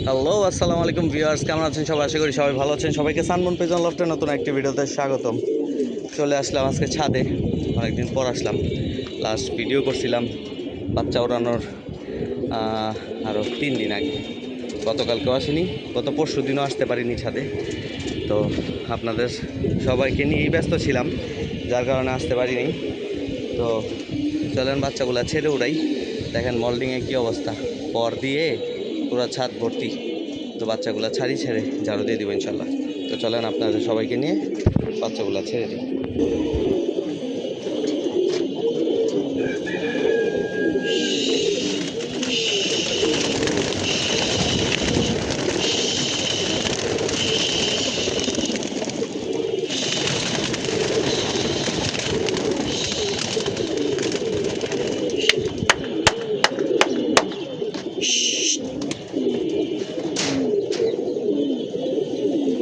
Hello আসসালামু আলাইকুম viewers, কেমন আছেন সবাই? আশা করি সবাই ভালো আছেন। সবাইকে সানমুন পেজন লফটের নতুন একটি ভিডিওতে স্বাগতম। চলে আসলাম আজকে ছাদে, অনেকদিন পর আসলাম। লাস্ট ভিডিও করছিলাম বাচ্চা ওড়ানোর আরও 3 দিন আগে। গতকালকেও আসিনি, গত পরশু দিনও আসতে পারিনি ছাদে। তো আপনাদের সবাইকে নিয়েই ব্যস্ত ছিলাম, যার কারণে আসতে পারিনি। তো চলেন বাচ্চাগুলো ছেড়ে উড়াই। দেখেন মল্ডিংয়ে কী অবস্থা, পর দিয়ে পুরো ছাদ ভর্তি। তো বাচ্চাগুলো ছেড়ে ঝাড়ু দিয়ে দেবো ইনশাল্লাহ। তো চলেন আপনাদের সবাইকে নিয়ে বাচ্চাগুলো ছেড়ে দিই।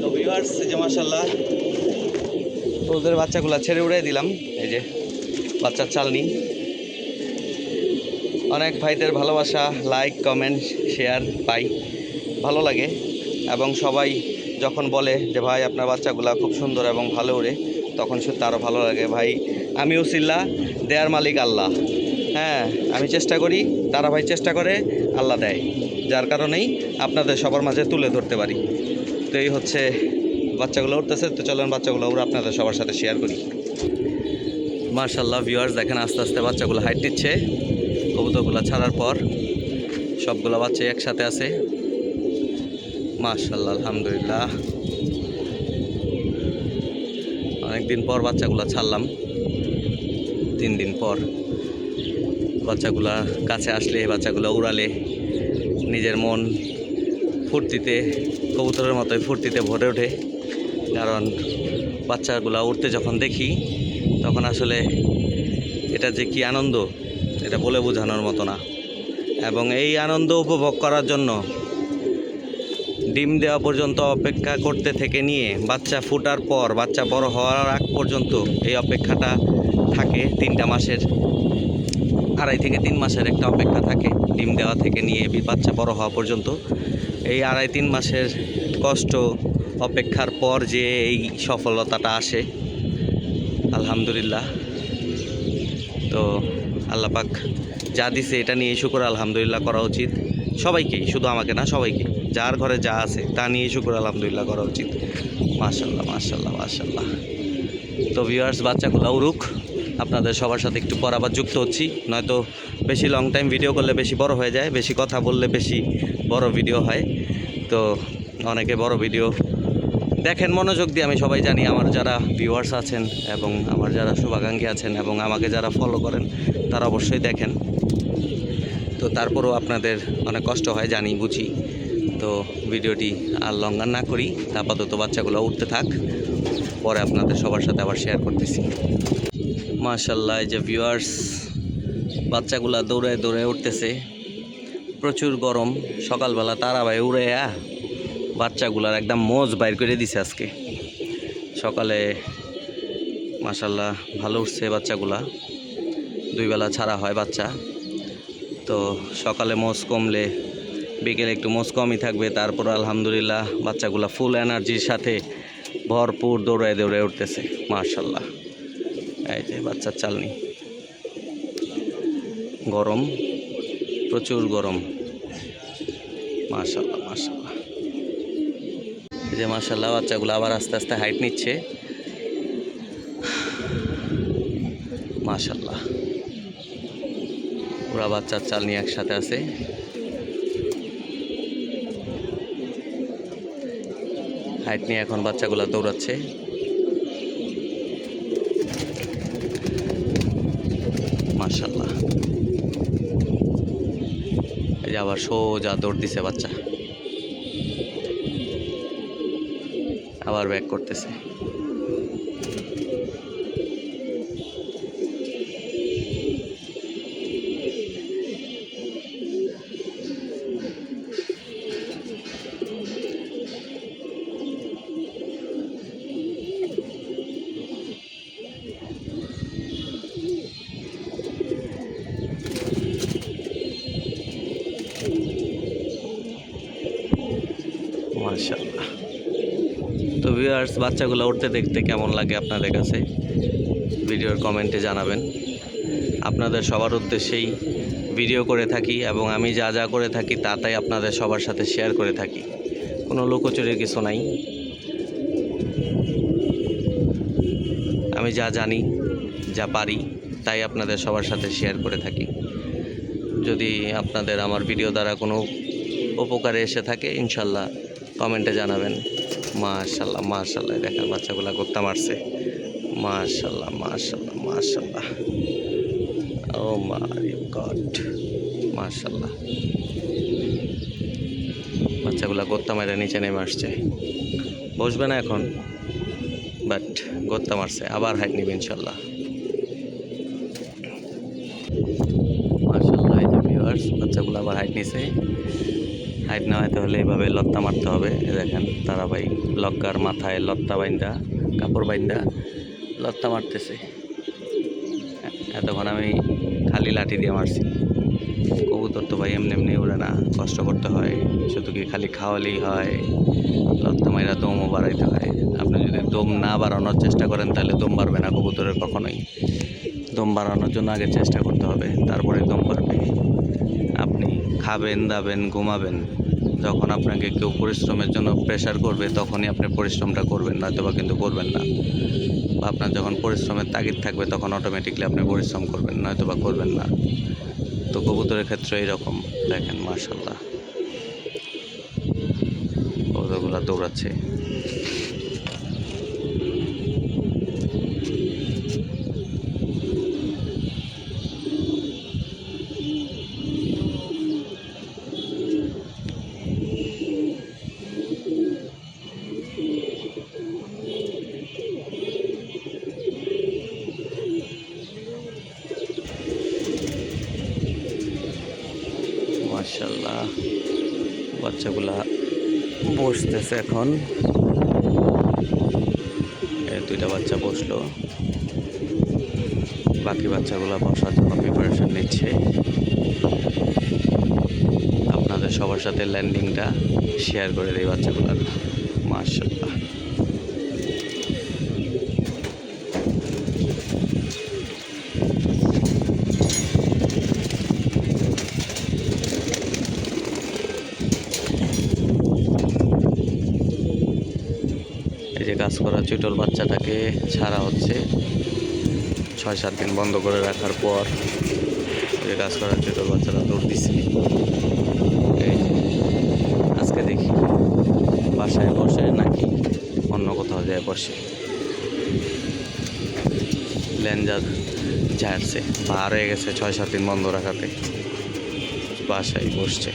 তো ভিউয়ার্স, যে মাশাআল্লাহ ওদের বাচ্চাগুলো ছেড়ে উড়াই দিলাম। এই যে বাচ্চার চালনি। অনেক ভাইদের ভালোবাসা, লাইক, কমেন্ট, শেয়ার পাই, ভালো লাগে। এবং সবাই যখন বলে যে ভাই আপনার বাচ্চাগুলো খুব সুন্দর এবং ভালো উড়ে, তখন সত্যি আরও ভালো লাগে। ভাই আমিও সিল্লা, দেয়ার মালিক আল্লাহ। হ্যাঁ, আমি চেষ্টা করি, তারা ভাই চেষ্টা করে, আল্লাহ দেয়, যার কারণেই আপনাদের সবার মাঝে তুলে ধরতে পারি। তো এই হচ্ছে বাচ্চাগুলো উঠতেছে। তো চলেন বাচ্চাগুলো উড়ে আপনাদের সবার সাথে শেয়ার করি। মাশাআল্লাহ ভিউয়ার্স, দেখেন আস্তে আস্তে বাচ্চাগুলো হাইট দিচ্ছে। কবুতরগুলো ছাড়ার পর সবগুলো বাচ্চা একসাথে আছে। মাশাআল্লাহ, আলহামদুলিল্লাহ। অনেকদিন পর বাচ্চাগুলো ছাড়লাম, 3 দিন পর। বাচ্চাগুলা কাছে আসলে, বাচ্চাগুলো উড়ালে নিজের মন ফুর্তিতে, কবুতরের মতোই ফুর্তিতে ভরে ওঠে। কারণ বাচ্চাগুলো উঠতে যখন দেখি, তখন আসলে এটা যে কি আনন্দ, এটা বলে বোঝানোর মতো না। এবং এই আনন্দ উপভোগ করার জন্য ডিম দেওয়া পর্যন্ত অপেক্ষা করতে থেকে নিয়ে বাচ্চা ফোটার পর, বাচ্চা বড় হওয়ার আগ পর্যন্ত এই অপেক্ষাটা থাকে 3টা মাসের, 2.5 থেকে 3 মাসের একটা অপেক্ষা থাকে। ডিম দেওয়া থেকে নিয়ে বাচ্চা বড় হওয়া পর্যন্ত এই 2.5-3 মাসের কষ্ট অপেক্ষার পর যে এই সফলতাটা আসে, আলহামদুলিল্লাহ। তো আল্লাহ পাক যা দিছে এটা নিয়ে শুকর আলহামদুলিল্লাহ করা উচিত সবাইকেই, শুধু আমাকে না, সবাইকে। যার ঘরে যা আছে তা নিয়ে শুকর আলহামদুলিল্লাহ করা উচিত। মাশাআল্লাহ, মাশাআল্লাহ, মাশাআল্লাহ। তো ভিউয়ার্স, বাচ্চাগুলো উড়ুক, আপনাদের সবার সাথে একটু পর আবার যুক্ত হচ্ছি। নয়তো বেশি লং টাইম ভিডিও করলে বেশি বড় হয়ে যায়, বেশি কথা বললে বেশি বড় ভিডিও হয়। তো অনেকে বড় ভিডিও দেখেন মনোযোগ দিয়ে, আমি সবাই জানি। আমার যারা ভিউয়ার্স আছেন এবং আমার যারা শুভাকাঙ্ক্ষী আছেন এবং আমাকে যারা ফলো করেন, তারা অবশ্যই দেখেন। তো তারপরেও আপনাদের অনেক কষ্ট হয়, জানি, বুঝি। তো ভিডিওটি আর লঙ্ঘন না করি, আপাতত বাচ্চাগুলো উঠতে থাক, পরে আপনাদের সবার সাথে আবার শেয়ার করতেছি। মাশাআল্লাহ, এই যে ভিউয়ার্স, বাচ্চাগুলা দৌড়ে দৌড়ে উঠতেছে। প্রচুর গরম, সকালবেলা তারা ভাই উড়ে বাচ্চাগুলার একদম মোজ বাইর করে দিছে আজকে সকালে। মাশাআল্লাহ, ভালো উঠছে বাচ্চাগুলা। 2 বেলা ছাড়া হয় বাচ্চা। তো সকালে মোজ কমলে বিকেলে একটু মোজ কমই থাকবে। তারপর আলহামদুলিল্লাহ বাচ্চাগুলা ফুল এনার্জির সাথে ভরপুর দৌড়ায় দৌড়ে উঠতেছে। মাশাআল্লাহ, এই যে বাচ্চার চালনি। গরম, প্রচুর গরম। মাশাআল্লাহ, মাশাআল্লাহ। এই যে মাশাআল্লাহ, বাচ্চাগুলো আবার আস্তে আস্তে হাইট নিচ্ছে। মাশাআল্লাহ, পুরা বাচ্চার চালনি একসাথে আছে। হাইট নিয়ে এখন বাচ্চাগুলো দৌড়াচ্ছে। মাশাআল্লাহ, এই যে আবার সোজা দৌড় দিছে বাচ্চা, আবার ব্যাক করতেছে। মাশাআল্লাহ। তো ভিউয়ার্স, বাচ্চাগুলো উঠতে দেখতে কেমন লাগে আপনাদের কাছে ভিডিওর কমেন্টে জানাবেন। আপনাদের সবার উদ্দেশ্যেই ভিডিও করে থাকি এবং আমি যা যা করে থাকি তাই আপনাদের সবার সাথে শেয়ার করে থাকি, কোনো লুকোচুরির কিছু নাই। আমি যা জানি, যা পারি তাই আপনাদের সবার সাথে শেয়ার করে থাকি। যদি আপনাদের আমার ভিডিও দ্বারা কোনো উপকারে এসে থাকে ইনশাল্লাহ কমেন্টে জানাবেন। মাশাআল্লাহ মাশাআল্লাহ, দেখেন বাচ্চাগুলো গোত্তা মারছে। মাশাআল্লাহ মাশাআল্লাহ মাশাআল্লাহ, ও মাই গড, মাশাআল্লাহ। বাচ্চাগুলো গোত্তা মেরে নিচে নেমে আসছে, বসবে না এখন, বাট গোত্তা মারছে, আবার হাইট নিবে ইনশাল্লাহ। মাশাআল্লাহ, এই যে ভিউয়ার্স, বাচ্চাগুলো আবার হাইট নিছে। হাইট না হয়তো হলে এইভাবে লত্তা মারতে হবে। দেখেন তারা ভাই লক্কার মাথায় লত্তা বাইন্দা, কাপড় বাইন্দা লত্তা মারতেছে। এতক্ষণ আমি খালি লাঠি দিয়ে মারছি। কবুতর তো ভাই এমনি এমনি উড়ে না, কষ্ট করতে হয়। শুধু কি খালি খাওয়ালেই হয়? লত্তা মাইরা দমও বাড়াইতে হয়। আপনি যদি দম না বাড়ানোর চেষ্টা করেন তাহলে দম বাড়বে না কবুতরের কখনোই। দম বাড়ানোর জন্য আগে চেষ্টা করতে হবে, তারপরে দম বাড়বে। আপনি খাবেন, দাবেন, ঘুমাবেন, যখন আপনাকে কেউ পরিশ্রমের জন্য প্রেশার করবে তখনই আপনি পরিশ্রমটা করবেন, নয়তো বা কিন্তু করবেন না। বা আপনার যখন পরিশ্রমের তাগিদ থাকবে তখন অটোমেটিকলি আপনি পরিশ্রম করবেন, নয়তো বা করবেন না। তো কবুতরের ক্ষেত্রে এইরকম। দেখেন মাশাআল্লাহ, কবুতরগুলো দৌড়াচ্ছে। মাশাআল্লাহ, বাচ্চাগুলা বসতেছে এখন। দুইটা বাচ্চা বসলো, বাকি বাচ্চাগুলো বসার জন্য প্রিপারেশন নিচ্ছে। আপনাদের সবার সাথে ল্যান্ডিংটা শেয়ার করে দেয় বাচ্চাগুলার। মাশাআল্লাহ, এই যে কাজ করা চুটল বাচ্চাটাকে ছাড়া হচ্ছে 6-7 দিন বন্ধ করে রাখার পর। এই যে কাজ করা চুটল বাচ্চাটা দৌড় দিচ্ছে। এই আজকে দেখি বাসায় বসে নাকি অন্য কোথাও যায় বসে। লেঞ্জার ঝাড়ছে, ভার হয়ে গেছে 6-7 দিন বন্ধ রাখাতে, বাসায় বসছে।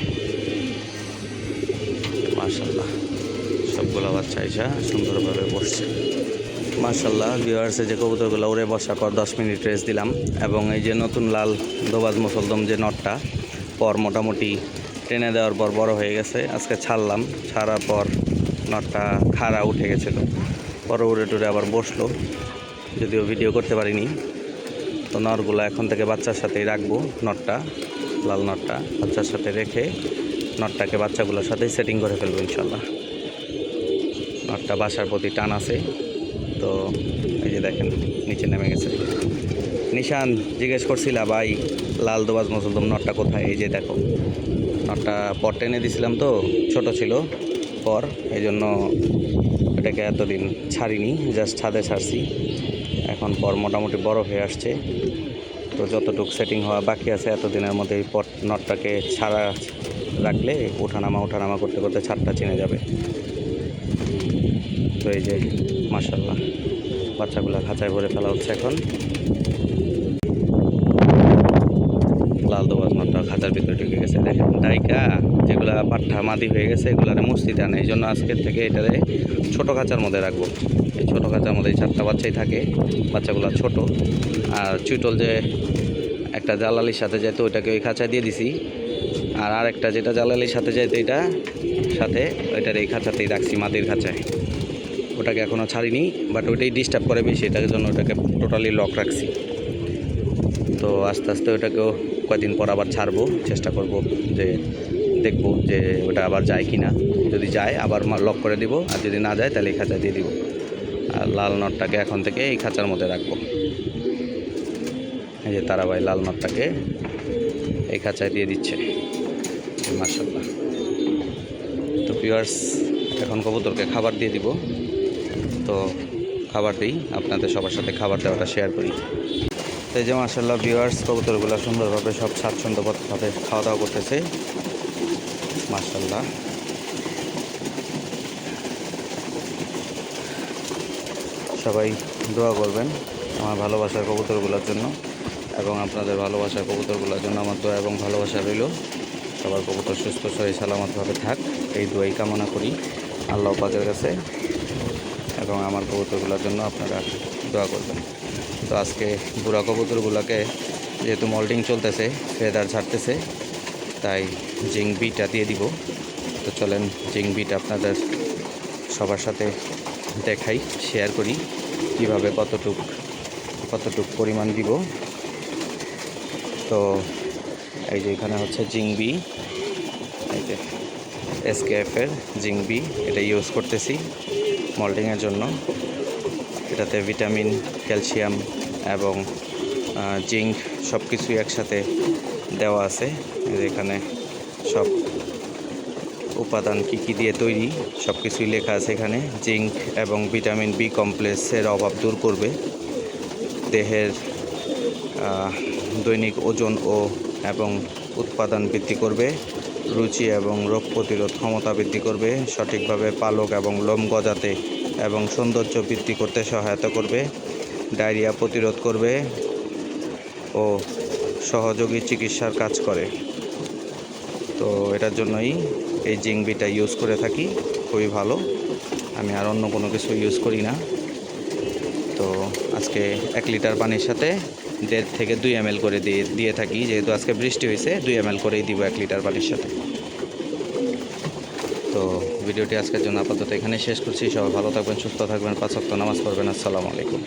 মাশাআল্লাহ, সবগুলো বাচ্চা এসে সুন্দরভাবে বসছে। মাশাআল্লাহ ভিউয়ার্সে যে কবুতরগুলো উড়ে বসার পর 10 মিনিট রেস্ট দিলাম, এবং এই যে নতুন লাল দোবাজ মুসলদম যে নটটা পর মোটামুটি টেনে দেওয়ার পর বড় হয়ে গেছে। আজকে ছাড়লাম, ছাড়ার পর নটটা খাড়া উঠে গেছিলো, পরে উড়ে টুড়ে আবার বসলো, যদিও ভিডিও করতে পারিনি। তো নটগুলো এখন থেকে বাচ্চার সাথেই রাখবো। নটটা, লাল নটটা বাচ্চার সাথে রেখে নটটাকে বাচ্চাগুলোর সাথেই সেটিং করে ফেলবো ইনশাল্লাহ। নটটা বাসার প্রতি টান আছে। তো এই যে দেখেন নিচে নেমে গেছে। নিশান জিজ্ঞেস করছিলা ভাই লাল দোবাজ মুসলদম নটটা কোথায়? এই যে দেখো, নটটা পর টেনে দিছিলাম তো ছোট ছিল পর, এই জন্য এটাকে এতদিন ছাড়িনি, জাস্ট ছাদে ছাড়ছি। এখন পর মোটামুটি বড় হয়ে আসছে। তো যতটুকু সেটিং হওয়া বাকি আছে এতদিনের মধ্যে এই পট নটটাকে ছাড়া রাখলে ওঠানামা করতে করতে ছাদটা চিনে যাবে। তো এই যে মাশাআল্লাহ, বাচ্চাগুলো খাঁচায় ভরে ফেলা হচ্ছে এখন। লাল দোবাজ নটটা খাঁচার ভিতরে ঢুকে গেছে। দেখেন ডাইকা যেগুলা পাঠা মাদি হয়ে গেছে এগুলারে মস্তিতে আনে, এই জন্য আজকের থেকে এটারে ছোটো খাঁচার মধ্যে রাখবো। এই ছোটো খাঁচার মধ্যে 4টা বাচ্চাই থাকে, বাচ্চাগুলো ছোট। আর চুইটল যে একটা জালালির সাথে যেত ওইটাকে ওই খাঁচায় দিয়ে দিছি, আর আরেকটা যেটা জালালির সাথে যেত এইটা সাথে ওইটার এই খাঁচাতেই রাখছি, মাদির খাঁচায়। ওটাকে এখনও ছাড়িনি, বাট ওইটাই ডিস্টার্ব করে বেশি, এটার জন্য ওটাকে টোটালি লক রাখছি। তো আস্তে আস্তে ওটাকেও কয়েকদিন পর আবার ছাড়বো, চেষ্টা করব যে দেখব যে ওটা আবার যায় কি না। যদি যায় আবার লক করে দিব, আর যদি না যায় তাহলে এই খাঁচায় দিয়ে দিব। আর লাল নটটাকে এখন থেকে এই খাঁচার মধ্যে রাখবো। এই যে তারাবাই লাল নটটাকে এই খাঁচায় দিয়ে দিচ্ছে, মাশাআল্লাহ। তো ভিউয়ার্স, এখন কবুতরকে খাবার দিয়ে দিব। তো খাবার দিই, আপনাদের সবার সাথে খাবার দেওয়াটা শেয়ার করি। তো এই যে মাশাআল্লাহ ভিউয়ার্স, কবুতরগুলো সুন্দরভাবে সব স্বাচ্ছন্দ্যভাবে খাওয়া দাওয়া করতেছে, মাশাআল্লাহ। সবাই দোয়া করবেন আমার ভালোবাসার কবুতরগুলোর জন্য, এবং আপনাদের ভালোবাসার কবুতরগুলোর জন্য আমার দোয়া এবং ভালোবাসা রইল। সবার কবুতর সুস্থ শরীর সালামতভাবে থাক, এই দোয়াই কামনা করি আল্লাহ পাকের কাছে, এবং আমার কবুতরগুলোর জন্য আপনারা দোয়া করবেন। তো আজকে বুড়া কবুতরগুলোকে যেহেতু মল্টিং চলতেছে, ফেদার ছাড়তেছে, তাই জিঙ্ক বিটা দিয়ে দিব। তো চলেন জিঙ্ক বিট আপনাদের সবার সাথে দেখাই, শেয়ার করি কীভাবে কতটুক পরিমাণ দিব। তো এই যে এখানে হচ্ছে জিঙ্ক বি, এই যে এসকেএফের জিঙ্ক বি, এটা ইউজ করতেছি মল্টিংয়ের জন্য। এটাতে ভিটামিন, ক্যালসিয়াম এবং জিঙ্ক সব কিছুই একসাথে দেওয়া আছে। এখানে সব উপাদান কী কী দিয়ে তৈরি সব কিছুই লেখা আছে এখানে। জিঙ্ক এবং ভিটামিন বি কমপ্লেক্সের অভাব দূর করবে, দেহের দৈনিক ওজন এবং উৎপাদন বৃদ্ধি করবে, রুচি এবং রোগ প্রতিরোধ ক্ষমতা বৃদ্ধি করবে, সঠিকভাবে পালক এবং লোম গজাতে এবং সৌন্দর্য বৃদ্ধি করতে সহায়তা করবে, ডায়রিয়া প্রতিরোধ করবে ও সহযোগী চিকিৎসার কাজ করে। তো এটার জন্যই এই জিঙ্ক বিটা ইউজ করে থাকি, খুবই ভালো। আমি আর অন্য কোনো কিছু ইউজ করি না। তো আজকে 1 লিটার পানির সাথে 1.5 থেকে 2 ml করে দিয়ে থাকি, যেহেতু আজকে বৃষ্টি হয়েছে 2 ml করেই দিব 1 লিটার পানির সাথে। তো ভিডিওটি আজকের জন্য আপাতত এখানে শেষ করছি। সবাই ভালো থাকবেন, সুস্থ থাকবেন, 5 ওয়াক্ত নামাজ পড়বেন। আসসালামু আলাইকুম।